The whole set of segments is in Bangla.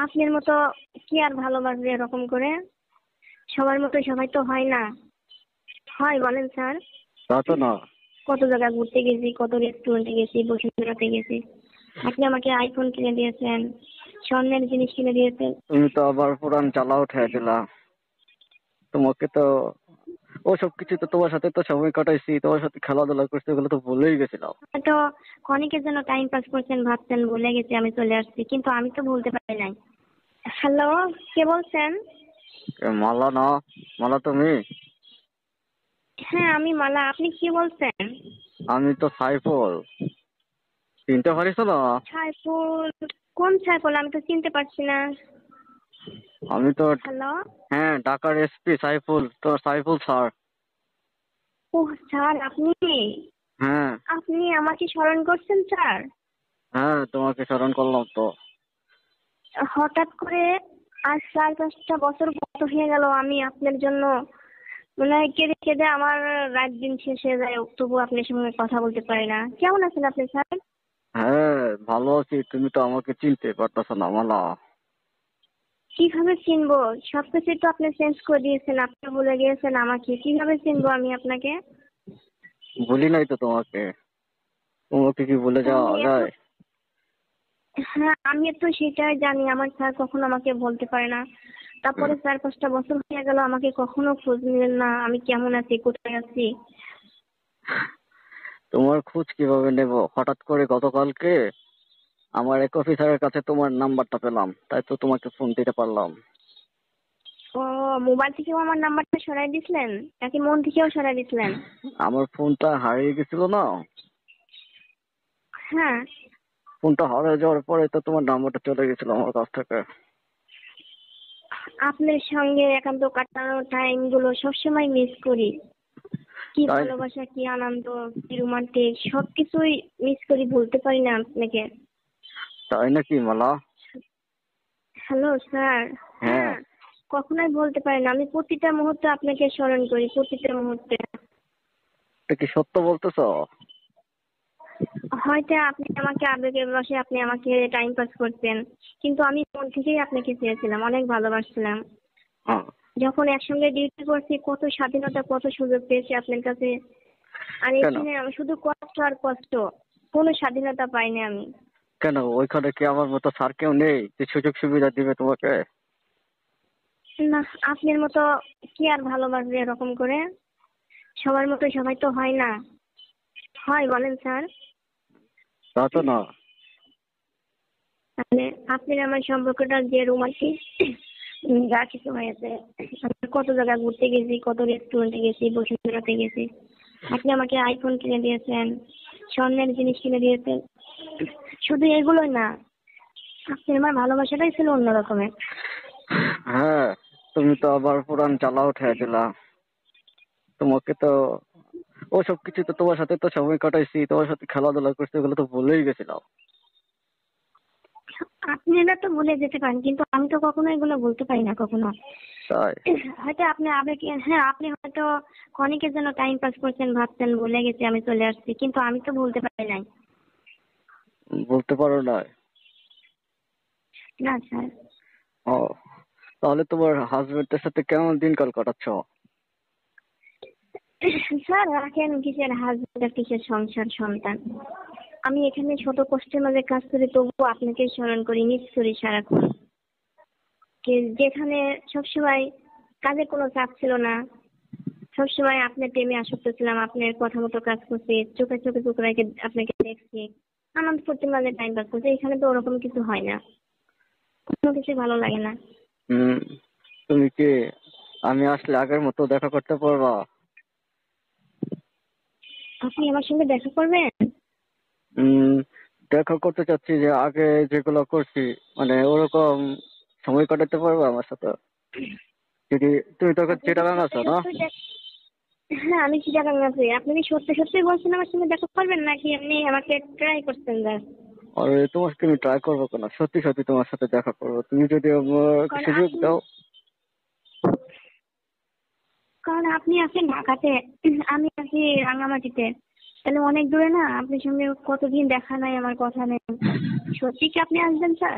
আপনার মতো কি আর ভালোবাসবে এরকম করে? সবার মতো সবাই তো হয় না। হয় বলেন স্যার? তা তো না। কত জায়গায় ঘুরতে গেছি, কত রেস্টুরেন্টে গেছি, বসুন্ধরাতে গেছি। আপনি আমাকে আইফোন কিনে দিয়েছেন, স্বর্ণের জিনিস কিনে দিয়েছেন। তুমি তো আবার পুরান চালা উঠে দিলা। তোমাকে তো ওসব কিছু তো তোমার সাথে তো সময় কাটাইছি, তোমার সাথে খেলাধুলা করছি, ওগুলো তো ভুলেই গেছিলাম। হয়তো ক্ষণিকের জন্য টাইম পাস করছেন, ভাবছেন ভুলে গেছি আমি চলে আসছি, কিন্তু আমি তো ভুলতে পারি নাই। হ্যালো, কে বলছেন? মালা না? মালা তুমি? হ্যাঁ আমি মালা, আপনি কি বলছেন? আমি তো সাইফুল। চিনতে পারিস না? সাইফুল? কোন সাইফুল? আমি তো চিনতে পারছি না। আমি তো, হ্যালো। হ্যাঁ, ঢাকার এসপি সাইফুল, তো সাইফুল স্যার। ও স্যার, আপনি হ্যাঁ। আপনি আমাকে স্মরণ করছেন স্যার? হ্যাঁ, তোমাকে স্মরণ করলাম তো। হঠাৎ করে আজ 4-5টা বছর গত হয়ে গেল, আমি আপনার জন্য মানে কেঁদে কেঁদে আমার রাত দিন শেষ হয়ে যায়, তবু আপনার সঙ্গে কথা বলতে পারি না। কেমন আছেন আপনি স্যার? হ্যাঁ, ভালো আছি। তুমি তো আমাকে চিনতে পারতেছো না মালা। কিভাবে চিনবো? সবকিছু তো আপনি চেঞ্জ করে দিয়েছেন, আপনি ভুলে গিয়েছেন আমাকে, কিভাবে চিনবো আমি আপনাকে? ভুলি নাই তো তোমাকে। তোমাকে কি ভুলে যাওয়া আমি এত যায়? হ্যাঁ, আমি তো সেটাই জানি, আমার স্যার কখনো আমাকে বলতে পারে না। তারপরে হুম। 4-5টা বছর হয়ে গেল, আমাকে কখনো খোঁজ নিলেন না, আমি কেমন আছি, কোথায় আছি। তোমার খোঁজ কিভাবে নেব? হঠাৎ করে গতকালকে আমার এক অফিসারের কাছে তোমার নাম্বারটা পেলাম, তাই তো তোমাকে ফোন দিতে পারলাম। ও, মোবাইল থেকেও আমার নাম্বারটা সরাই দিছিলেন নাকি মন থেকেও সরাই দিছিলেন? আমার ফোনটা হারিয়ে গেছিল না? হ্যাঁ। ফোনটা হারিয়ে যাওয়ার পরে তো তোমার নাম্বারটা চলে গেছিল আমার কাছ থেকে। আপনার সঙ্গে একান্ত কাটানো টাইম গুলো সবসময় মিস করি। কি তাই? ভালোবাসা, কি আনন্দ, কি রোমান্টিক, সবকিছুই মিস করি, ভুলতে পারি না আপনাকে। তাই নাকি মালা? Hello sir. হ্যাঁ। হ্যাঁ, কখনোই বলতে পারি না, আমি প্রতিটা মুহূর্তে আপনাকে স্মরণ করি, প্রতিটা মুহূর্তে। এটা কি সত্য বলতেছো? হয়তো আপনি আমাকে আবেগের বশে আপনি আমাকে টাইম পাস করতেন, কিন্তু আমি মন থেকেই আপনাকে চেয়েছিলাম, অনেক ভালোবাসছিলাম। হ্যাঁ। যখন একসঙ্গে ডিউটি করছি, কত স্বাধীনতা, কত সুযোগ পেয়েছি আপনার কাছে। আর কেন? এখানে আমি শুধু কষ্ট আর কষ্ট, কোনো স্বাধীনতা পাইনি আমি। কেন ওইখানে কি আমার মতো স্যার কেউ নেই যে সুযোগ সুবিধা দিবে তোমাকে? না, আপনার মতো কি আর ভালোবাসবে এরকম করে? সবার মতো সবাই তো হয় না। হয় বলেন স্যার? তা তো না। মানে আপনার আমার সম্পর্কটা যে রোমান্টিক, যা কিছু হয়েছে, আমি কত জায়গায় ঘুরতে গেছি, কত রেস্টুরেন্টে গেছি, বসুন্ধরাতে গেছি। আপনি আমাকে আইফোন কিনে দিয়েছেন, স্বর্ণের জিনিস কিনে দিয়েছেন। শুধু এগুলোই না, আপনি আমার ভালোবাসাটাই ছিল অন্য রকমের। হ্যাঁ, তুমি তো আবার পুরান চালা উঠে দিলা। তোমাকে তো ওসব কিছু তো তোমার সাথে তো সময় কাটাইছি, তোমার সাথে খেলাধুলা করছি, ওগুলো তো ভুলেই গেছিলাম। আপনারা তো ভুলে যেতে পারেন, কিন্তু আমি তো কখনো এগুলো বলতে পারি না কখনো। তাই? হয়তো আপনি আবেগে, হ্যাঁ আপনি হয়তো ক্ষণিকের জন্য টাইম পাস করছেন, ভাবছেন ভুলে গেছি আমি চলে আসছি, কিন্তু আমি তো ভুলতে পারি নাই। বলতে পারো না? না স্যার। ও, তাহলে তোমার হাজবেন্ডের সাথে কেমন দিনকাল কাটাচ্ছ? স্যার রাখেন, কিসের হাজবেন্ড আর কিসের সংসার সন্তান। আমি এখানে ছোট কষ্টের মাঝে কাজ করি, তবুও আপনাকে স্মরণ করি, মিস করি সারাক্ষণ। যেখানে সবসময় কাজে কোনো চাপ ছিল না, সবসময় আপনার প্রেমে আসক্ত ছিলাম, আপনার কথা মতো কাজ করছি, চোখে চোখে চোখ রেখে আপনাকে দেখছি, আনন্দ ফুর্তির মাঝে টাইম পাস করছি। এখানে তো ওরকম কিছু হয় না, কোনো কিছু ভালো লাগে না। হুম। তুমি কি আমি আসলে আগের মতো দেখা করতে পারবা? আপনি আমার সঙ্গে দেখা করবেন? উম দেখা করতে চাচ্ছি, যে আগে যেগুলো করছি, মানে ওরকম সময় কাটাতে পারবা আমার সাথে? যদি তুমি তখন আপনি কি চিটাগাং সত্যি আছো না? সত্যি হ্যাঁ আমি চিটাগাং আছি। আপনি কি সত্যি সত্যি বলছেন আমার সঙ্গে দেখা করবেন, নাকি এমনি আমাকে ট্রাই করছেন জাস্ট? আর তোমাকে আমি ট্রাই করবো কেন, সত্যি সত্যি তোমার সাথে দেখা করবো, তুমি যদি আমাকে কারণ সুযোগ আপনি দাও। কারণ আপনি আছেন ঢাকাতে, আমি আছি রাঙামাটিতে, তাহলে অনেক দূরে না। আপনার সঙ্গে কতদিন দেখা নাই, আমার কথা নেই। সত্যি কি আপনি আসবেন স্যার?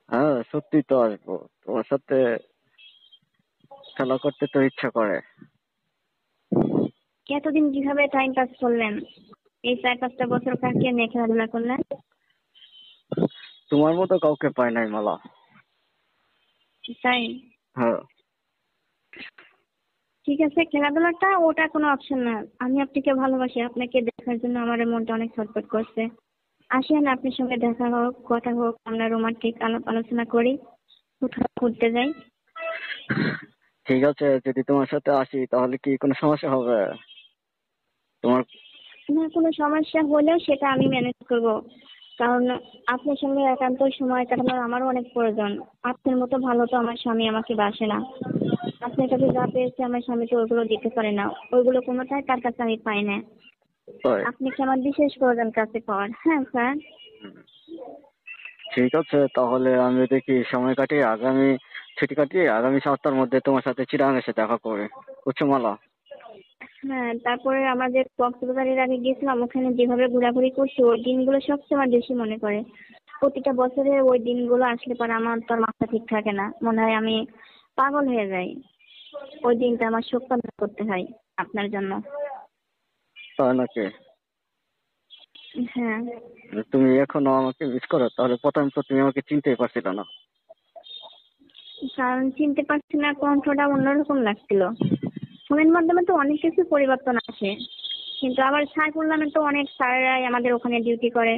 হ্যাঁ, সত্যি তো আসবো, তোমার সাথে খেলা করতে তো ইচ্ছা করে। এতদিন কিভাবে টাইম পাস করলেন? এই 4-5টা বছর কাকে নিয়ে খেলাধুলা করলেন? তোমার মতো কাউকে পাই নাই মালা। তাই? হ্যাঁ। ঠিক আছে, খেলাধুলাটা ওটা কোনো অপশন না। আমি আপনাকে ভালোবাসি, আপনাকে দেখার জন্য আমার মনটা অনেক ছটফট করছে। আসেন, আপনার সঙ্গে দেখা হোক, কথা হোক, আমরা রোমান্টিক আলাপ আলোচনা করি, কোথাও ঘুরতে যাই। ঠিক আছে, যদি তোমার সাথে আসি তাহলে কি কোনো সমস্যা হবে? তোমার না, কোনো সমস্যা হলেও সেটা আমি ম্যানেজ করব, কারণ আপনার সঙ্গে একান্ত সময় কাটানোর আমারও অনেক প্রয়োজন। আপনার মতো ভালো তো আমার স্বামী আমাকে বাসে না। আপনার কাছে যা পেয়েছে আমার স্বামী তো ওইগুলো দিতে পারে না, ওইগুলো কোনোটাই তার কাছে আমি পাই না। তাই? আপনি কি আমার বিশেষ প্রয়োজন কাছে পাওয়ার? হ্যাঁ স্যার। ঠিক আছে, তাহলে আমি দেখি সময় কাটিয়ে ছুটি কাটিয়ে আগামী সপ্তাহের মধ্যে তোমার সাথে চিরাং এসে দেখা করে, বুঝছো মালা? হ্যাঁ, তারপরে আমাদের কক্সবাজারের আগে গেছিলাম, ওখানে যেভাবে ঘোরাঘুরি করছি ওই দিনগুলো সবচেয়ে আমার বেশি মনে পড়ে। প্রতিটা বছরে ওই দিনগুলো আসলে পরে আমার তো আর মাথা ঠিক থাকে না, মনে হয় আমি পাগল হয়ে যাই। ওই দিনটা আমার শোক পালন করতে হয় আপনার জন্য। তাই নাকি? হ্যাঁ, তুমি এখনো আমাকে মিস করো? তাহলে প্রথম তো তুমি আমাকে চিনতেই পারছিল না। কারণ চিনতে পারছি না, কণ্ঠটা অন্যরকম লাগছিল। ফোনের মাধ্যমে তো অনেক কিছু পরিবর্তন আসে, কিন্তু আবার সাইফুল নামে তো অনেক স্যাররাই আমাদের ওখানে ডিউটি করে।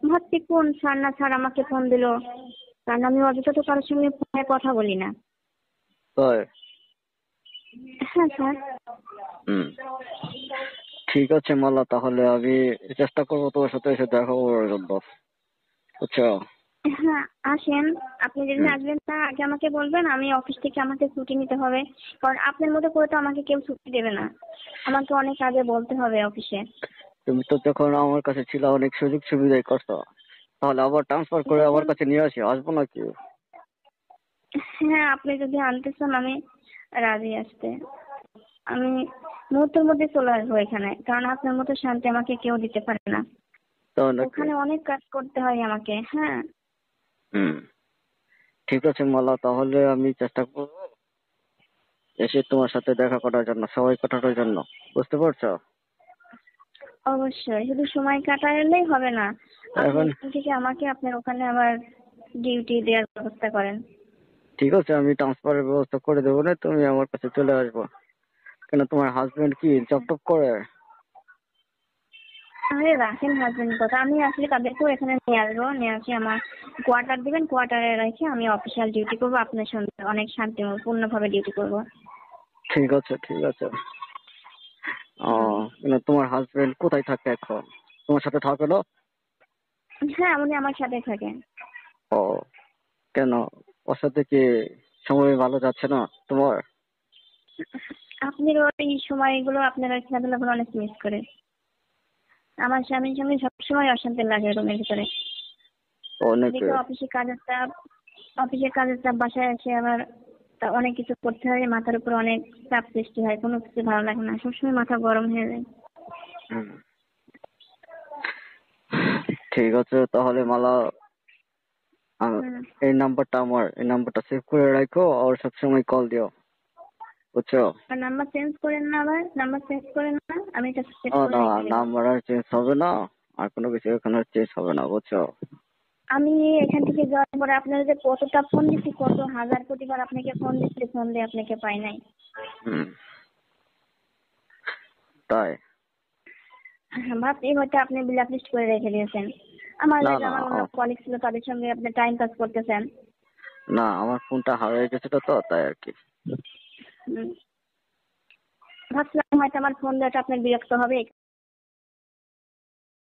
ভাবছি কোন স্যার না স্যার আমাকে ফোন দিলো, কারণ আমি অযথা তো কারোর সঙ্গে ফোনে কথা বলি না। তাই? হ্যাঁ স্যার। হুম। ঠিক আছে মালা, তাহলে আমি চেষ্টা করবো তোমার সাথে এসে দেখা করার জন্য, বুঝছো? হ্যাঁ, আসেন। আপনি যেদিন হুম। আসবেন তা আগে আমাকে বলবেন, আমি অফিস থেকে আমাকে ছুটি নিতে হবে, কারণ আপনার মতো করে তো আমাকে কেউ ছুটি দেবে না। আমাকে অনেক আগে বলতে হবে অফিসে। তুমি তো যখন আমার কাছে ছিল অনেক সুযোগ সুবিধাই করছো, তাহলে আবার ট্রান্সফার করে তখন আমার কাছে নিয়ে আসবো নাকি? হ্যাঁ, আপনি যদি আনতে চান আমি রাজি আসতে। আমি মুহূর্তের মধ্যে চলে আসবো এখানে, কারণ আপনার মতো শান্তি আমাকে কেউ দিতে পারে না। তাই নাকি? ওখানে অনেক কাজ করতে হয় আমাকে। হ্যাঁ। হুম। ঠিক আছে মালা, তাহলে আমি চেষ্টা করবো এসে তোমার সাথে দেখা করার জন্য, সময় কাটানোর জন্য, বুঝতে পারছো? অবশ্যই, শুধু সময় কাটালেই হবে না, আপনি এখন এখান থেকে আমাকে আপনার ওখানে আবার ডিউটি দেওয়ার ব্যবস্থা করেন। ঠিক আছে, আমি ট্রান্সফারের ব্যবস্থা করে দেবো না, তুমি আমার কাছে চলে আসবো। কেন, তোমার হাজবেন্ড কি জব টপ করে? আরে রাখেন হাজবেন্ড কথা, আমি আসলে তাদেরকেও এখানে নিয়ে আসবো, নিয়ে আসি আমার কোয়ার্টার দিবেন, কোয়ার্টারে রেখে আমি অফিসিয়াল ডিউটি করবো, আপনার সঙ্গে অনেক শান্তিপূর্ণ ভাবে ডিউটি করবো। ঠিক আছে, ঠিক আছে। ও, হুম। কেন তোমার হাজবেন্ড কোথায় থাকে এখন? তোমার সাথে থাকে না? হ্যাঁ, উনি আমার সাথে থাকেন। ও, কেন, ওর সাথে কি সময় ভালো যাচ্ছে না তোমার? আপনার ওই সময়গুলো, আপনার ওই খেলাধুলাগুলো অনেক মিস করে। আমার স্বামীর সঙ্গে সবসময় অশান্তি লাগে রুমের ভিতরে। অনেকে। এদিকে অফিসের কাজের চাপ, বাসায় এসে আবার তা অনেক কিছু করতে হয়, মাথার উপর অনেক চাপ সৃষ্টি হয়, কোনো কিছু ভালো লাগে না, সবসময় মাথা গরম হয়ে যায়। হুম। ঠিক আছে তাহলে মালা, হুম। এই নাম্বারটা সেভ করে রাখো আর সবসময় কল দিও, বুঝছো? আর নাম্বার চেঞ্জ করেন না, আবার নাম্বার চেঞ্জ করেন না, আমি এটা সেভ করে না, রেখে দেবো। নাম্বার আর চেঞ্জ হবে না, আর কোনো কিছু এখানে চেঞ্জ হবে না, বুঝছো? আমি এখান থেকে যাওয়ার পরে আপনার যে কতটা ফোন দিচ্ছি, কত হাজার কোটিবার আপনাকে ফোন দিচ্ছি, ফোন দিয়ে আপনাকে পাই নাই। হুম। তাই? হ্যাঁ, ভাবছি হয়তো আপনি ব্ল্যাক লিস্ট করে রেখে দিয়েছেন। আমার না, লাগে না, আমার অন্য কলিগ ছিল, তাদের সঙ্গে আপনি টাইম পাস করতেছেন। না, আমার ফোনটা হারিয়ে গেছিল তো, তাই আর কি। ভাবছিলাম হয়তো আমার ফোন দেওয়াটা আপনার বিরক্ত হবে।